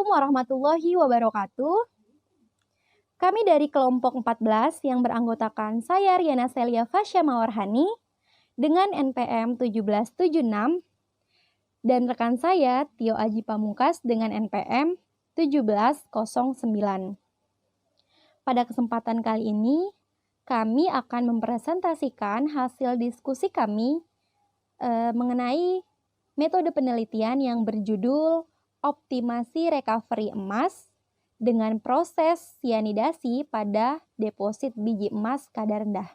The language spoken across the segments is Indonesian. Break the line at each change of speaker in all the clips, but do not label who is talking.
Assalamualaikum warahmatullahi wabarakatuh. Kami dari kelompok 14 yang beranggotakan saya Riana Celia Fasya Mawarhani dengan NPM 1776 dan rekan saya Tio Aji Pamungkas dengan NPM 1709. Pada kesempatan kali ini, kami akan mempresentasikan hasil diskusi kami mengenai metode penelitian yang berjudul optimasi recovery emas dengan proses sianidasi pada deposit biji emas kadar rendah.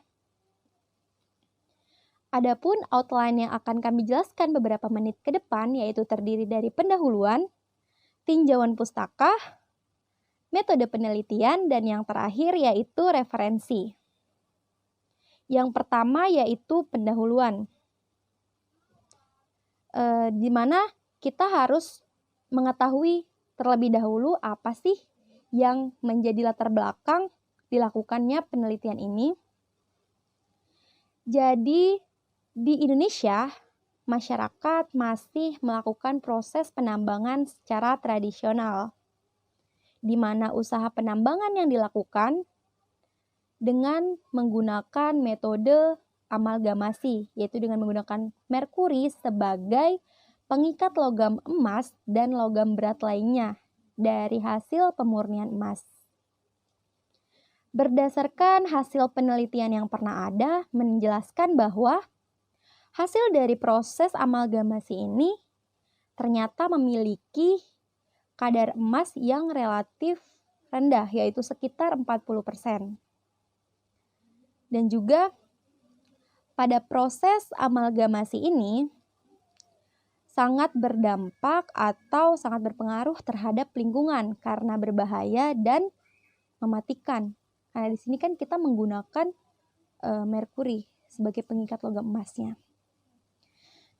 Adapun outline yang akan kami jelaskan beberapa menit ke depan yaitu terdiri dari pendahuluan, tinjauan pustaka, metode penelitian, dan yang terakhir yaitu referensi. Yang pertama yaitu pendahuluan, di mana kita harus mengetahui terlebih dahulu apa sih yang menjadi latar belakang dilakukannya penelitian ini. Jadi di Indonesia, masyarakat masih melakukan proses penambangan secara tradisional, di mana usaha penambangan yang dilakukan dengan menggunakan metode amalgamasi, yaitu dengan menggunakan merkuri sebagai pengikat logam emas dan logam berat lainnya dari hasil pemurnian emas. Berdasarkan hasil penelitian yang pernah ada, menjelaskan bahwa hasil dari proses amalgamasi ini ternyata memiliki kadar emas yang relatif rendah, yaitu sekitar 40%. Dan juga pada proses amalgamasi ini sangat berdampak atau sangat berpengaruh terhadap lingkungan karena berbahaya dan mematikan. Karena di sini kan kita menggunakan merkuri sebagai pengikat logam emasnya.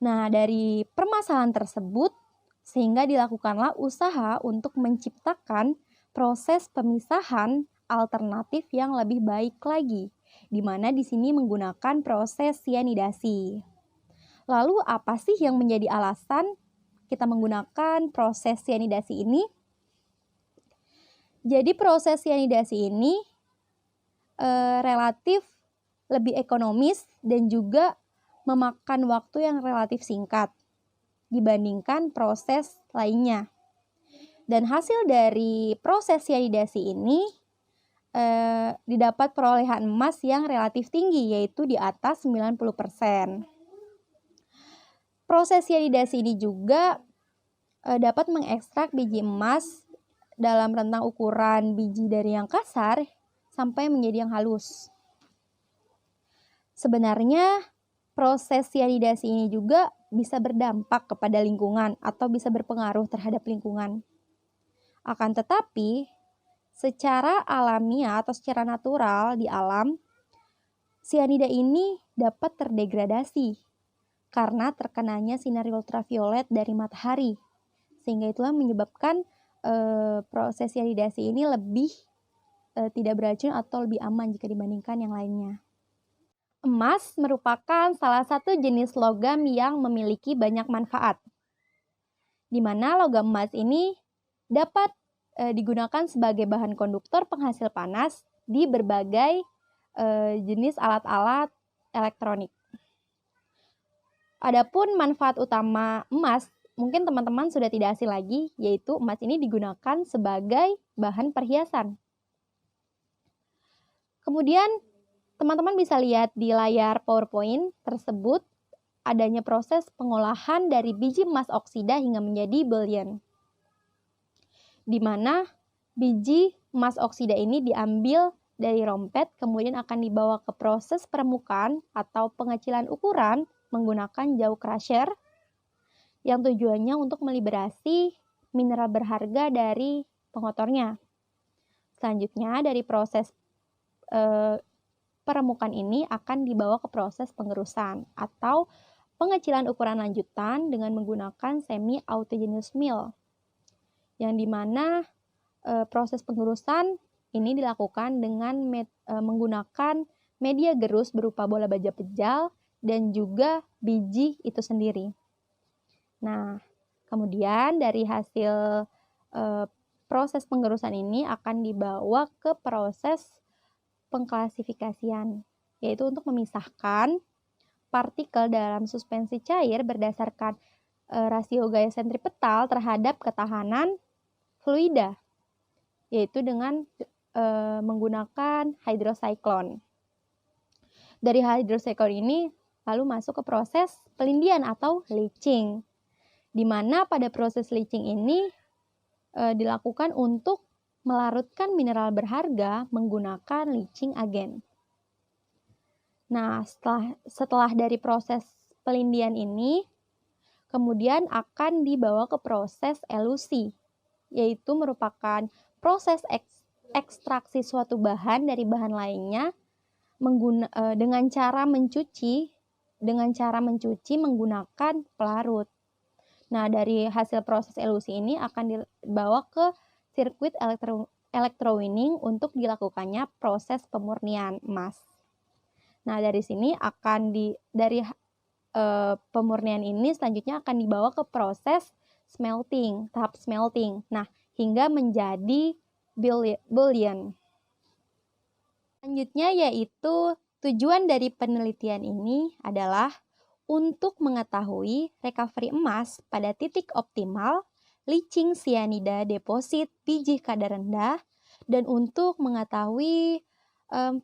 Nah, dari permasalahan tersebut sehingga dilakukanlah usaha untuk menciptakan proses pemisahan alternatif yang lebih baik lagi, di mana di sini menggunakan proses sianidasi. Lalu apa sih yang menjadi alasan kita menggunakan proses sianidasi ini? Jadi proses sianidasi ini relatif lebih ekonomis dan juga memakan waktu yang relatif singkat dibandingkan proses lainnya. Dan hasil dari proses sianidasi ini didapat perolehan emas yang relatif tinggi, yaitu di atas 90%. Proses sianidasi ini juga dapat mengekstrak biji emas dalam rentang ukuran biji dari yang kasar sampai menjadi yang halus. Sebenarnya proses sianidasi ini juga bisa berdampak kepada lingkungan atau bisa berpengaruh terhadap lingkungan. Akan tetapi, secara alamiah atau secara natural di alam, sianida ini dapat terdegradasi karena terkenanya sinar ultraviolet dari matahari, sehingga itulah menyebabkan proses sianidasi ini lebih tidak beracun atau lebih aman jika dibandingkan yang lainnya. Emas merupakan salah satu jenis logam yang memiliki banyak manfaat, di mana logam emas ini dapat digunakan sebagai bahan konduktor penghasil panas di berbagai jenis alat-alat elektronik. Adapun manfaat utama emas, mungkin teman-teman sudah tidak asing lagi, yaitu emas ini digunakan sebagai bahan perhiasan. Kemudian, teman-teman bisa lihat di layar PowerPoint tersebut adanya proses pengolahan dari biji emas oksida hingga menjadi bullion, di mana biji emas oksida ini diambil dari rompet, kemudian akan dibawa ke proses peremukan atau pengecilan ukuran menggunakan jaw crusher yang tujuannya untuk meliberasi mineral berharga dari pengotornya. Selanjutnya dari proses peremukan ini akan dibawa ke proses pengerusan atau pengecilan ukuran lanjutan dengan menggunakan semi autogenous mill, yang dimana proses pengerusan ini dilakukan dengan menggunakan media gerus berupa bola baja pejal dan juga biji itu sendiri. Nah, kemudian dari hasil proses penggerusan ini akan dibawa ke proses pengklasifikasian, yaitu untuk memisahkan partikel dalam suspensi cair berdasarkan rasio gaya sentripetal terhadap ketahanan fluida, yaitu dengan menggunakan hydrocyclone. Dari hydrocyclone ini lalu masuk ke proses pelindian atau leaching, di mana pada proses leaching ini dilakukan untuk melarutkan mineral berharga menggunakan leaching agent. Nah, setelah dari proses pelindian ini, kemudian akan dibawa ke proses elusi, yaitu merupakan proses ekstraksi suatu bahan dari bahan lainnya dengan cara mencuci menggunakan pelarut. Nah, dari hasil proses elusi ini akan dibawa ke sirkuit electrowinning untuk dilakukannya proses pemurnian emas. Nah, dari sini pemurnian ini selanjutnya akan dibawa ke proses smelting, tahap smelting. Nah, hingga menjadi bullion. Selanjutnya yaitu tujuan dari penelitian ini adalah untuk mengetahui recovery emas pada titik optimal, leaching cyanida deposit biji kadar rendah, dan untuk mengetahui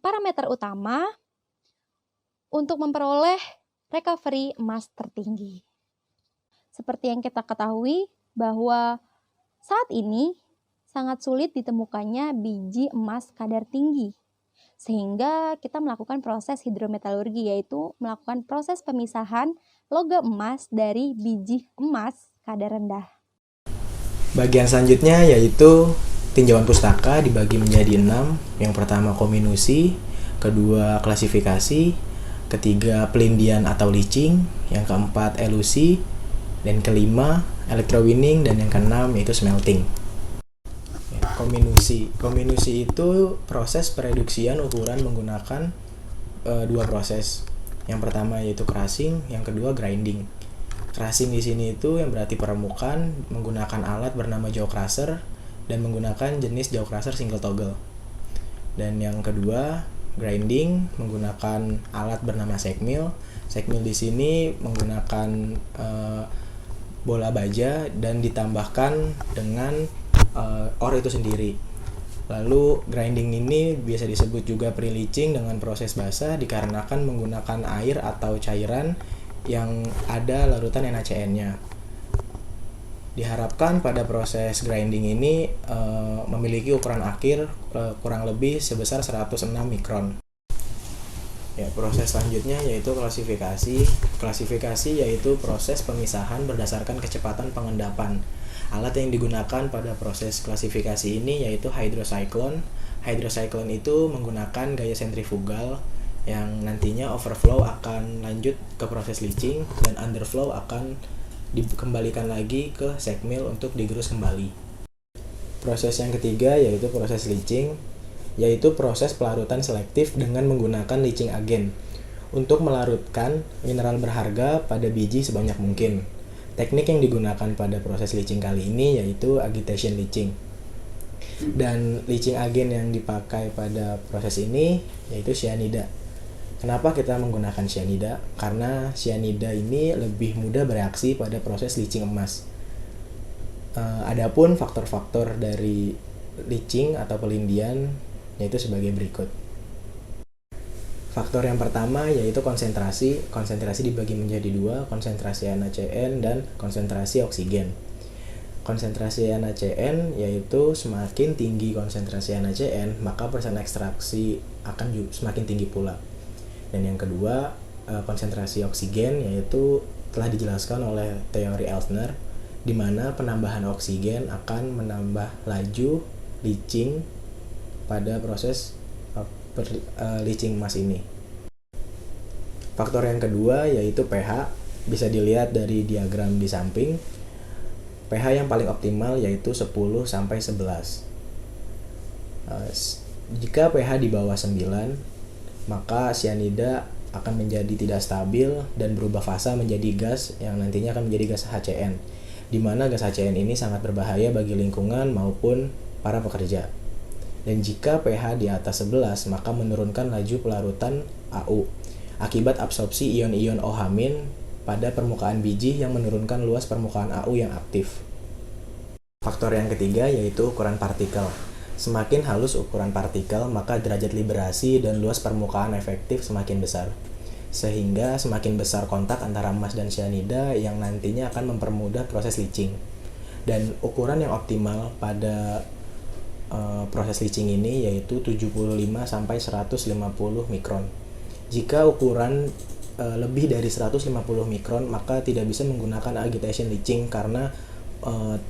parameter utama untuk memperoleh recovery emas tertinggi. Seperti yang kita ketahui bahwa saat ini sangat sulit ditemukannya biji emas kadar tinggi, sehingga kita melakukan proses hidrometalurgi, yaitu melakukan proses pemisahan logam emas dari biji emas kadar rendah.
Bagian selanjutnya yaitu tinjauan pustaka dibagi menjadi 6. Yang pertama kominusi, kedua klasifikasi, ketiga pelindian atau leaching, yang keempat elusi, dan kelima electrowinning, dan yang keenam yaitu smelting. Kominusi itu proses pereduksian ukuran menggunakan dua proses. Yang pertama yaitu crushing, yang kedua grinding. Crushing di sini itu yang berarti peremukan menggunakan alat bernama jaw crusher dan menggunakan jenis jaw crusher single toggle. Dan yang kedua grinding menggunakan alat bernama shake mill. Shake mill di sini menggunakan bola baja dan ditambahkan dengan ore itu sendiri. Lalu grinding ini biasa disebut juga pre-leaching dengan proses basah dikarenakan menggunakan air atau cairan yang ada larutan NaCN-nya. Diharapkan pada proses grinding ini memiliki ukuran akhir kurang lebih sebesar 106 mikron. Ya, proses selanjutnya yaitu klasifikasi. Klasifikasi yaitu proses pemisahan berdasarkan kecepatan pengendapan. Alat yang digunakan pada proses klasifikasi ini yaitu hydrocyclone. Hydrocyclone itu menggunakan gaya sentrifugal yang nantinya overflow akan lanjut ke proses leaching dan underflow akan dikembalikan lagi ke shake mill untuk digerus kembali. Proses yang ketiga yaitu proses leaching, yaitu proses pelarutan selektif dengan menggunakan leaching agent untuk melarutkan mineral berharga pada biji sebanyak mungkin. Teknik yang digunakan pada proses leaching kali ini yaitu agitation leaching. Dan leaching agent yang dipakai pada proses ini yaitu cyanida. Kenapa kita menggunakan cyanida? Karena cyanida ini lebih mudah bereaksi pada proses leaching emas. Adapun faktor-faktor dari leaching atau pelindian yaitu sebagai berikut. Faktor yang pertama yaitu konsentrasi. Konsentrasi dibagi menjadi dua, konsentrasi NaCN dan konsentrasi oksigen. Konsentrasi NaCN yaitu semakin tinggi konsentrasi NaCN, maka persen ekstraksi akan semakin tinggi pula. Dan yang kedua, konsentrasi oksigen yaitu telah dijelaskan oleh teori Elsner, di mana penambahan oksigen akan menambah laju leaching pada proses leaching emas ini. Faktor yang kedua yaitu pH, bisa dilihat dari diagram di samping. pH yang paling optimal yaitu 10 sampai 11. Jika pH di bawah 9, maka cyanida akan menjadi tidak stabil dan berubah fasa menjadi gas yang nantinya akan menjadi gas HCN. di mana gas HCN ini sangat berbahaya bagi lingkungan maupun para pekerja. Dan jika pH di atas 11, maka menurunkan laju pelarutan AU akibat absorpsi ion-ion OH- pada permukaan biji yang menurunkan luas permukaan AU yang aktif. Faktor yang ketiga yaitu ukuran partikel. Semakin halus ukuran partikel, maka derajat liberasi dan luas permukaan efektif semakin besar. Sehingga semakin besar kontak antara emas dan cyanida yang nantinya akan mempermudah proses leaching. Dan ukuran yang optimal pada proses leaching ini yaitu 75 sampai 150 mikron. Jika ukuran lebih dari 150 mikron, maka tidak bisa menggunakan agitation leaching karena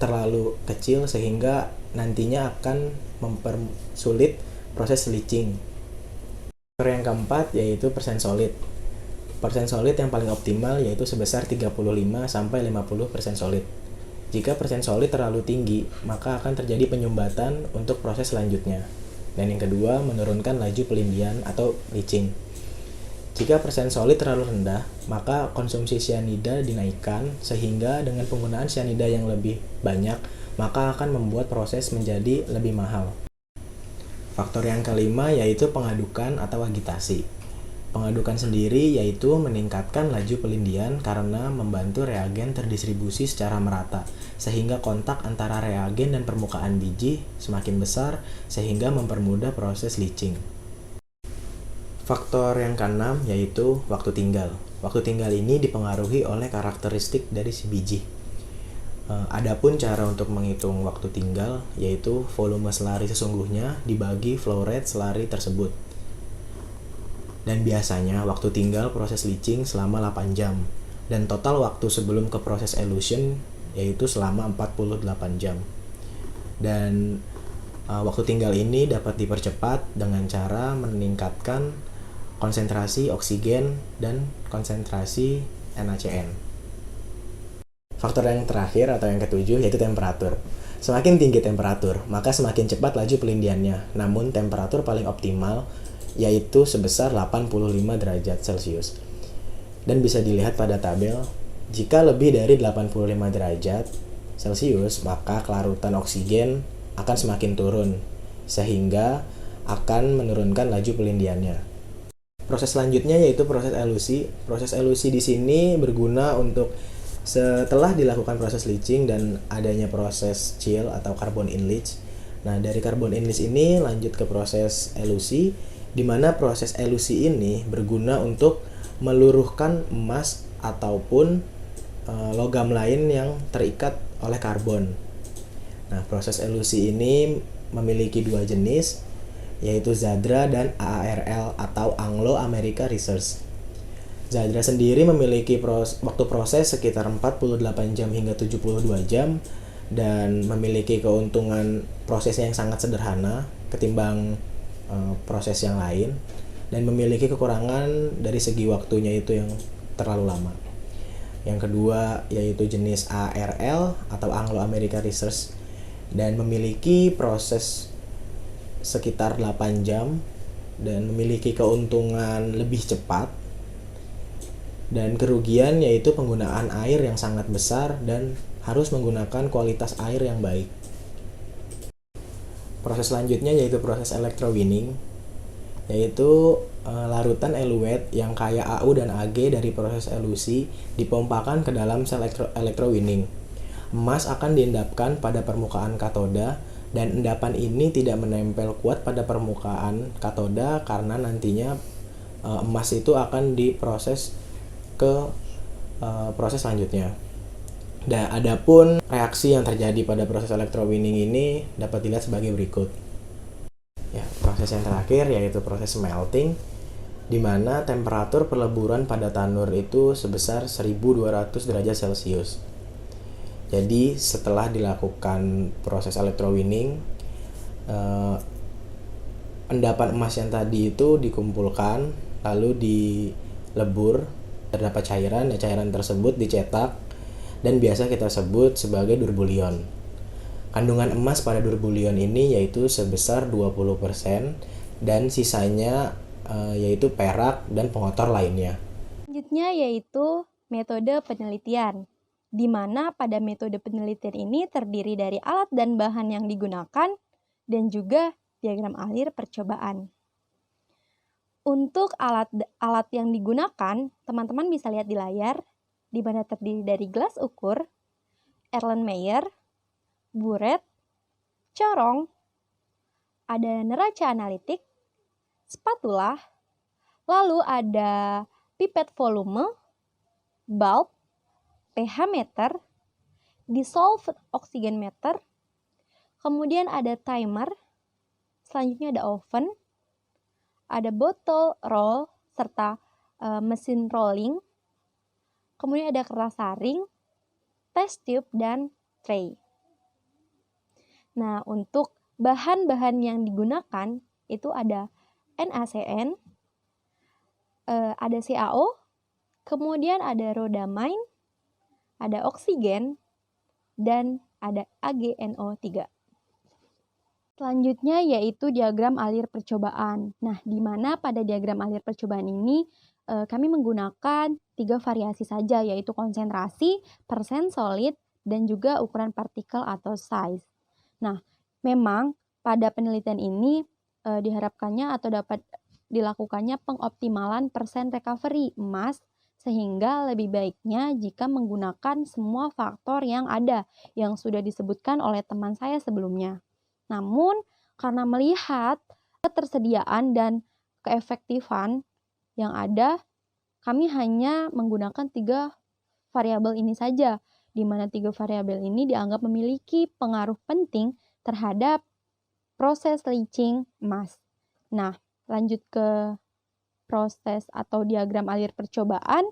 terlalu kecil sehingga nantinya akan mempersulit proses leaching. Faktor yang keempat yaitu persen solid. Persen solid yang paling optimal yaitu sebesar 35 sampai 50% solid. Jika persen solid terlalu tinggi, maka akan terjadi penyumbatan untuk proses selanjutnya. Dan yang kedua, menurunkan laju pelindian atau leaching. Jika persen solid terlalu rendah, maka konsumsi cyanida dinaikkan sehingga dengan penggunaan cyanida yang lebih banyak, maka akan membuat proses menjadi lebih mahal. Faktor yang kelima yaitu pengadukan atau agitasi. Pengadukan sendiri yaitu meningkatkan laju pelindian karena membantu reagen terdistribusi secara merata, sehingga kontak antara reagen dan permukaan biji semakin besar sehingga mempermudah proses leaching. Faktor yang keenam yaitu waktu tinggal. Waktu tinggal ini dipengaruhi oleh karakteristik dari si biji. Adapun cara untuk menghitung waktu tinggal yaitu volume selari sesungguhnya dibagi flow rate selari tersebut. Dan biasanya waktu tinggal proses leaching selama 8 jam dan total waktu sebelum ke proses elution yaitu selama 48 jam. Dan waktu tinggal ini dapat dipercepat dengan cara meningkatkan konsentrasi oksigen dan konsentrasi NaCN. Faktor yang terakhir atau yang ketujuh yaitu temperatur. Semakin tinggi temperatur, maka semakin cepat laju pelindiannya. Namun temperatur paling optimal yaitu sebesar 85 derajat Celcius. Dan bisa dilihat pada tabel, jika lebih dari 85 derajat Celcius, maka kelarutan oksigen akan semakin turun, sehingga akan menurunkan laju pelindiannya. Proses selanjutnya yaitu proses elusi. Proses elusi di sini berguna untuk setelah dilakukan proses leaching dan adanya proses chill atau carbon in leach. Nah, dari carbon in leach ini lanjut ke proses elusi, di mana proses elusi ini berguna untuk meluruhkan emas ataupun logam lain yang terikat oleh karbon. Nah, proses elusi ini memiliki dua jenis, yaitu ZADRA dan AARL atau Anglo-America Research. ZADRA sendiri memiliki waktu proses sekitar 48 jam hingga 72 jam dan memiliki keuntungan prosesnya yang sangat sederhana ketimbang proses yang lain dan memiliki kekurangan dari segi waktunya itu yang terlalu lama. Yang kedua yaitu jenis ARL atau Anglo-America Research dan memiliki proses sekitar 8 jam dan memiliki keuntungan lebih cepat, dan kerugian yaitu penggunaan air yang sangat besar dan harus menggunakan kualitas air yang baik. Proses selanjutnya yaitu proses electrowinning, yaitu larutan eluet yang kaya AU dan Ag dari proses elusi dipompakan ke dalam sel electrowinning. Emas akan diendapkan pada permukaan katoda dan endapan ini tidak menempel kuat pada permukaan katoda karena nantinya emas itu akan diproses ke proses selanjutnya. Dan adapun reaksi yang terjadi pada proses electrowinning ini dapat dilihat sebagai berikut. Ya, proses yang terakhir yaitu proses smelting, di mana temperatur peleburan pada tanur itu sebesar 1200 derajat Celcius. Jadi setelah dilakukan proses electrowinning, endapan emas yang tadi itu dikumpulkan lalu dilebur, terdapat cairan, dan cairan tersebut dicetak dan biasa kita sebut sebagai durbulion. Kandungan emas pada durbulion ini yaitu sebesar 20% dan sisanya yaitu perak dan pengotor lainnya.
Selanjutnya yaitu metode penelitian. di mana pada metode penelitian ini terdiri dari alat dan bahan yang digunakan dan juga diagram alir percobaan. Untuk alat yang digunakan, teman-teman bisa lihat di layar, di mana terdiri dari gelas ukur, Erlenmeyer, buret, corong, ada neraca analitik, spatula, lalu ada pipet volume, bulb, pH meter, dissolved oxygen meter, kemudian ada timer, selanjutnya ada oven, ada bottle roll, serta mesin rolling, kemudian ada kertas saring, test tube, dan tray. Nah, untuk bahan-bahan yang digunakan itu ada NaCN, ada CaO, kemudian ada rhodamine, ada oksigen, dan ada AgNO3. Selanjutnya yaitu diagram alir percobaan. Nah, di mana pada diagram alir percobaan ini kami menggunakan 3 variasi saja, yaitu konsentrasi, persen solid, dan juga ukuran partikel atau size. Nah, memang pada penelitian ini diharapkannya atau dapat dilakukannya pengoptimalan persen recovery emas, sehingga lebih baiknya jika menggunakan semua faktor yang ada yang sudah disebutkan oleh teman saya sebelumnya. Namun, karena melihat ketersediaan dan keefektifan yang ada, kami hanya menggunakan 3 variabel ini saja, di mana 3 variabel ini dianggap memiliki pengaruh penting terhadap proses leaching emas. Nah, lanjut ke proses atau diagram alir percobaan,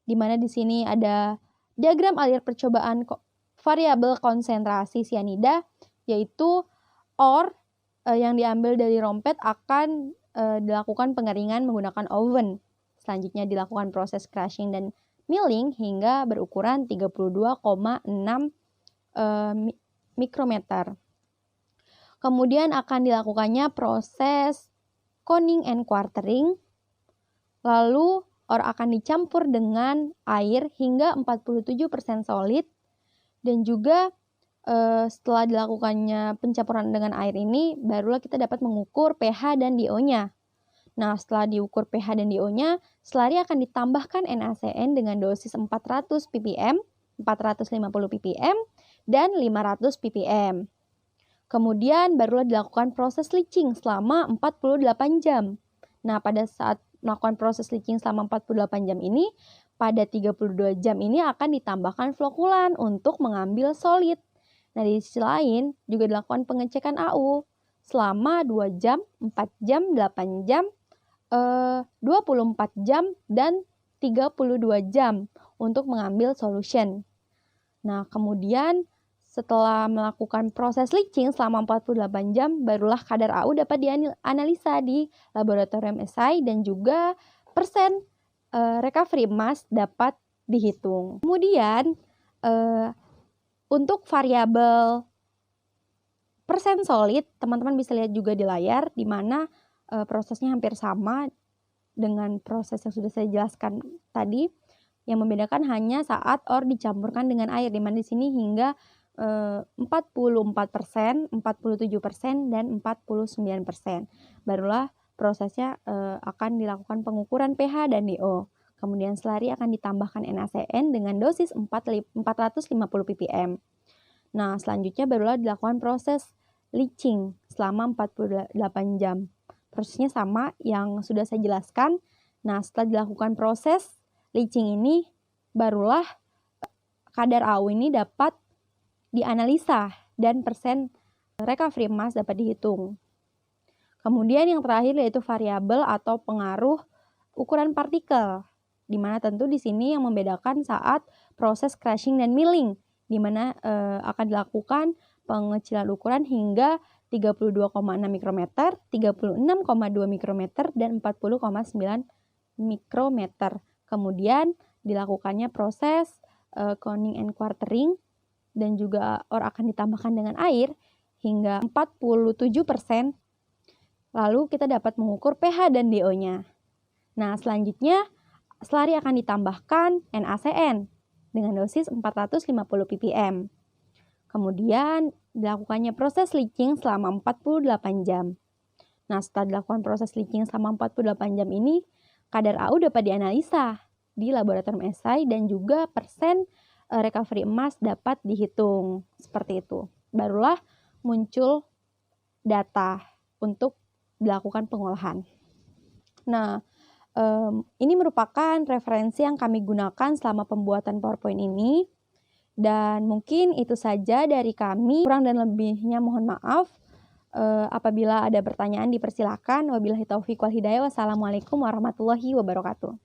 di mana di sini ada diagram alir percobaan variabel konsentrasi sianida, yaitu ore yang diambil dari rompet akan dilakukan pengeringan menggunakan oven. Selanjutnya dilakukan proses crushing dan milling hingga berukuran 32,6 mikrometer. Kemudian akan dilakukannya proses coning and quartering. Lalu ore akan dicampur dengan air hingga 47% solid, dan juga setelah dilakukannya pencampuran dengan air ini, barulah kita dapat mengukur pH dan DO-nya. Nah, setelah diukur pH dan DO-nya, slurry akan ditambahkan NaCN dengan dosis 400 ppm, 450 ppm, dan 500 ppm. Kemudian barulah dilakukan proses leaching selama 48 jam. Nah, pada saat melakukan proses leaching selama 48 jam ini, pada 32 jam ini akan ditambahkan flokulan untuk mengambil solid. Nah, di sisi lain juga dilakukan pengecekan AU selama 2 jam, 4 jam, 8 jam, 24 jam, dan 32 jam untuk mengambil solution. Nah, kemudian setelah melakukan proses leaching selama 48 jam, barulah kadar AU dapat dianalisa di laboratorium SI dan juga persen recovery emas dapat dihitung. Kemudian untuk variabel persen solid, teman-teman bisa lihat juga di layar, di mana prosesnya hampir sama dengan proses yang sudah saya jelaskan tadi. Yang membedakan hanya saat ore dicampurkan dengan air, di mana di sini hingga 44%, 47%, dan 49%. Barulah prosesnya akan dilakukan pengukuran pH dan DO. Kemudian slurry akan ditambahkan NaCN dengan dosis 450 ppm. Nah, selanjutnya barulah dilakukan proses leaching selama 48 jam. Prosesnya sama yang sudah saya jelaskan. Nah, setelah dilakukan proses leaching ini, barulah kadar AU ini dapat dianalisa dan persen recovery emas dapat dihitung. Kemudian yang terakhir yaitu variabel atau pengaruh ukuran partikel, di mana tentu di sini yang membedakan saat proses crushing dan milling, di mana akan dilakukan pengecilan ukuran hingga 32,6 mikrometer, 36,2 mikrometer, dan 40,9 mikrometer. Kemudian dilakukannya proses coning and quartering, dan juga ore akan ditambahkan dengan air hingga 47%. Lalu kita dapat mengukur pH dan DO-nya. Nah, selanjutnya slurry akan ditambahkan NaCN dengan dosis 450 ppm. Kemudian dilakukannya proses leaching selama 48 jam. Nah, setelah dilakukan proses leaching selama 48 jam ini, kadar AU dapat dianalisa di laboratorium SI dan juga persen recovery emas dapat dihitung. Seperti itu. Barulah muncul data untuk dilakukan pengolahan. Nah, ini merupakan referensi yang kami gunakan selama pembuatan PowerPoint ini. Dan mungkin itu saja dari kami. Kurang dan lebihnya mohon maaf. Apabila ada pertanyaan dipersilakan. Wabillahi taufiq wal hidayah. Wassalamualaikum warahmatullahi wabarakatuh.